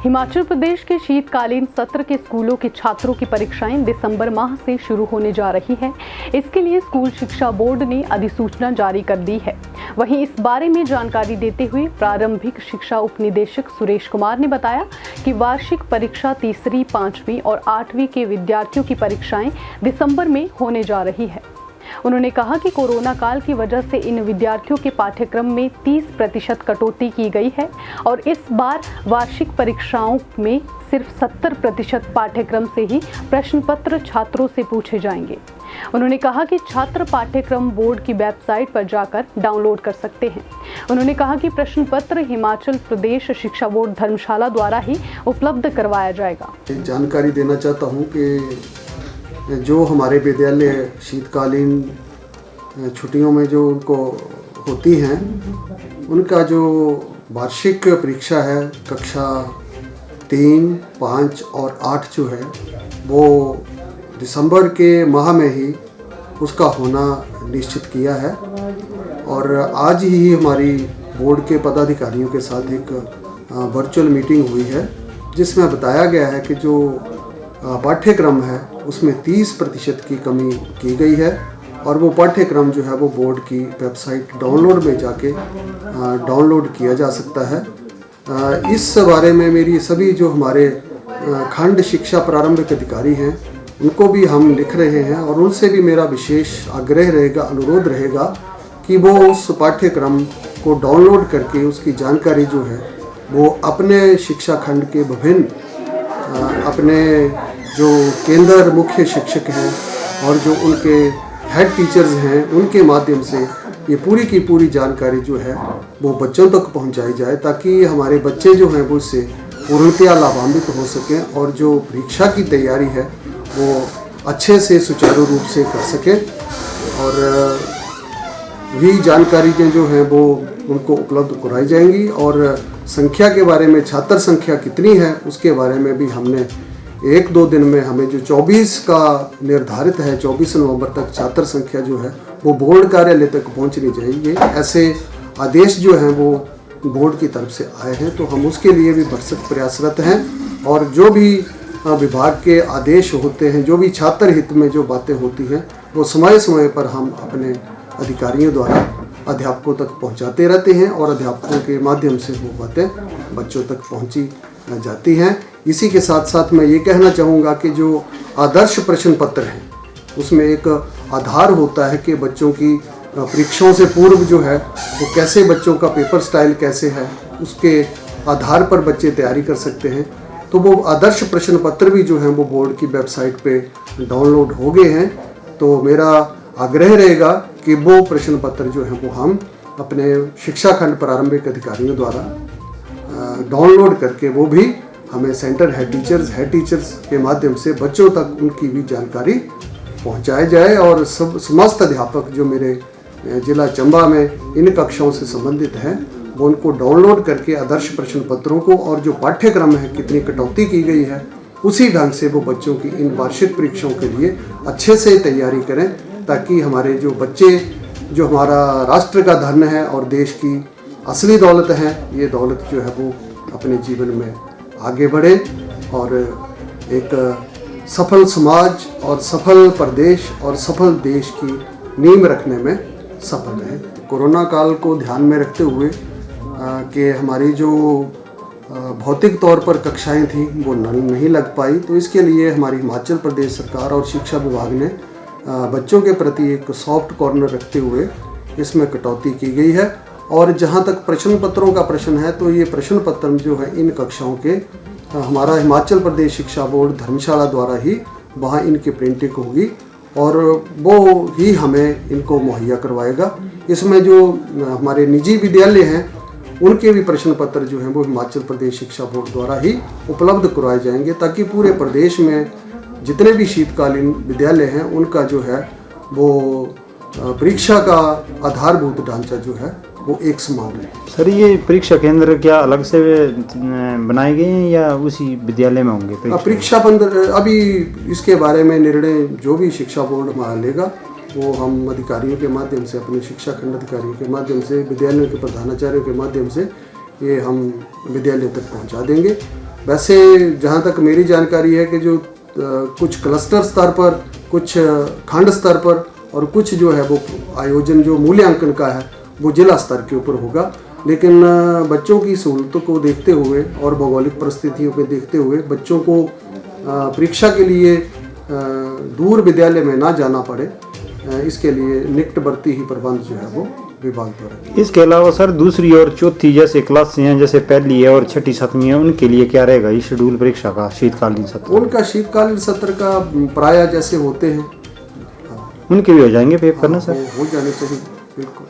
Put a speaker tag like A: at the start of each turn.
A: हिमाचल प्रदेश के शीतकालीन सत्र के स्कूलों के छात्रों की परीक्षाएं दिसंबर माह से शुरू होने जा रही है। इसके लिए स्कूल शिक्षा बोर्ड ने अधिसूचना जारी कर दी है। वहीं इस बारे में जानकारी देते हुए प्रारंभिक शिक्षा उपनिदेशक सुरेश कुमार ने बताया कि वार्षिक परीक्षा तीसरी, 5वीं और 8वीं के विद्यार्थियों की परीक्षाएं दिसंबर में होने जा रही है। उन्होंने कहा कि कोरोना काल की वजह से इन विद्यार्थियों के पाठ्यक्रम में 30% कटौती की गई है और इस बार वार्षिक परीक्षाओं में सिर्फ 70% पाठ्यक्रम से ही प्रश्न पत्र छात्रों से पूछे जाएंगे। उन्होंने कहा कि छात्र पाठ्यक्रम बोर्ड की वेबसाइट पर जाकर डाउनलोड कर सकते हैं। उन्होंने कहा कि प्रश्न पत्र हिमाचल प्रदेश शिक्षा बोर्ड धर्मशाला द्वारा ही उपलब्ध करवाया जाएगा।
B: जानकारी देना चाहता हूँ कि जो हमारे विद्यालय शीतकालीन छुट्टियों में जो उनको होती हैं, उनका जो वार्षिक परीक्षा है कक्षा 3, 5 और 8 जो है वो दिसंबर के माह में ही उसका होना निश्चित किया है। और आज ही हमारी बोर्ड के पदाधिकारियों के साथ एक वर्चुअल मीटिंग हुई है, जिसमें बताया गया है कि जो पाठ्यक्रम है उसमें 30% की कमी की गई है और वो पाठ्यक्रम जो है वो बोर्ड की वेबसाइट डाउनलोड में जाके डाउनलोड किया जा सकता है। इस बारे में मेरी सभी जो हमारे खंड शिक्षा प्रारंभिक अधिकारी हैं उनको भी हम लिख रहे हैं और उनसे भी मेरा विशेष आग्रह रहेगा, अनुरोध रहेगा कि वो उस पाठ्यक्रम को डाउनलोड करके उसकी जानकारी जो है वो अपने शिक्षा खंड के विभिन्न अपने जो केंद्र मुख्य शिक्षक हैं और जो उनके हेड टीचर्स हैं उनके माध्यम से ये पूरी की पूरी जानकारी जो है वो बच्चों तक पहुंचाई जाए, ताकि हमारे बच्चे जो हैं वो इससे पूर्णतया लाभान्वित हो सकें और जो परीक्षा की तैयारी है वो अच्छे से सुचारू रूप से कर सकें। और वही जानकारी जो हैं वो उनको उपलब्ध कराई जाएंगी। और संख्या के बारे में, छात्र संख्या कितनी है उसके बारे में भी हमने 1-2 दिन में हमें जो 24 का निर्धारित है, 24 नवंबर तक छात्र संख्या जो है वो बोर्ड कार्यालय तक पहुंचनी चाहिए। ऐसे आदेश जो हैं वो बोर्ड की तरफ से आए हैं, तो हम उसके लिए भी भरसक प्रयासरत हैं। और जो भी विभाग के आदेश होते हैं, जो भी छात्र हित में जो बातें होती हैं, वो समय समय पर हम अपने अधिकारियों द्वारा अध्यापकों तक पहुंचाते रहते हैं और अध्यापकों के माध्यम से वो बातें बच्चों तक पहुंची जाती हैं। इसी के साथ साथ मैं ये कहना चाहूँगा कि जो आदर्श प्रश्न पत्र हैं उसमें एक आधार होता है कि बच्चों की परीक्षाओं से पूर्व जो है वो कैसे, बच्चों का पेपर स्टाइल कैसे है, उसके आधार पर बच्चे तैयारी कर सकते हैं। तो वो आदर्श प्रश्न पत्र भी जो हैं वो बोर्ड की वेबसाइट पे डाउनलोड हो गए हैं। तो मेरा आग्रह रहेगा कि वो प्रश्न पत्र जो हैं वो हम अपने शिक्षा खंड प्रारंभिक अधिकारियों द्वारा डाउनलोड करके वो भी हमें सेंटर हेड टीचर्स के माध्यम से बच्चों तक उनकी भी जानकारी पहुंचाई जाए। और समस्त अध्यापक जो मेरे जिला चंबा में इन कक्षाओं से संबंधित हैं वो उनको डाउनलोड करके आदर्श प्रश्न पत्रों को और जो पाठ्यक्रम है कितनी कटौती की गई है उसी ढंग से वो बच्चों की इन वार्षिक परीक्षाओं के लिए अच्छे से तैयारी करें, ताकि हमारे जो बच्चे, जो हमारा राष्ट्र का धन है और देश की असली दौलत है, ये दौलत जो है वो अपने जीवन में आगे बढ़े और एक सफल समाज और सफल प्रदेश और सफल देश की नींव रखने में सफल रहे। कोरोना काल को ध्यान में रखते हुए कि हमारी जो भौतिक तौर पर कक्षाएं थी वो नहीं लग पाई, तो इसके लिए हमारी हिमाचल प्रदेश सरकार और शिक्षा विभाग ने बच्चों के प्रति एक सॉफ्ट कॉर्नर रखते हुए इसमें कटौती की गई है। और जहाँ तक प्रश्न पत्रों का प्रश्न है, तो ये प्रश्न पत्र जो है इन कक्षाओं के हमारा हिमाचल प्रदेश शिक्षा बोर्ड धर्मशाला द्वारा ही वहाँ इनकी प्रिंटिंग होगी और वो ही हमें इनको मुहैया करवाएगा। इसमें जो हमारे निजी विद्यालय हैं उनके भी प्रश्न पत्र जो हैं वो हिमाचल प्रदेश शिक्षा बोर्ड द्वारा ही उपलब्ध करवाए जाएंगे, ताकि पूरे प्रदेश में जितने भी शीतकालीन विद्यालय हैं उनका जो है वो परीक्षा का आधारभूत ढांचा जो है वो एक समान रहे।
C: सर, ये परीक्षा केंद्र क्या अलग से बनाए गए हैं या उसी विद्यालय में होंगे?
B: परीक्षा केंद्र अभी इसके बारे में निर्णय जो भी शिक्षा बोर्ड हमारा लेगा वो हम अधिकारियों के माध्यम से, अपने शिक्षा खंड अधिकारियों के माध्यम से, विद्यालयों के प्रधानाचार्यों के माध्यम से ये हम विद्यालय तक पहुंचा देंगे। वैसे जहाँ तक मेरी जानकारी है कि जो कुछ क्लस्टर स्तर पर, कुछ खंड स्तर पर और कुछ जो है वो आयोजन जो मूल्यांकन का है वो जिला स्तर के ऊपर होगा। लेकिन बच्चों की सहूलतों को देखते हुए और भौगोलिक परिस्थितियों को देखते हुए बच्चों को परीक्षा के लिए दूर विद्यालय में ना जाना पड़े, इसके लिए निकटवर्ती ही प्रबंध जो है वो विभाग द्वारा।
C: इसके अलावा सर दूसरी और चौथी जैसे क्लासें हैं, जैसे पहली है और छठी सातवीं है, उनके लिए क्या रहेगा ये शेड्यूल परीक्षा का शीतकालीन सत्र?
B: उनका शीतकालीन सत्र का प्राय जैसे होते हैं
C: उनके भी हो जाएंगे पेपर ना सर?
B: हो जाने चाहिए बिल्कुल।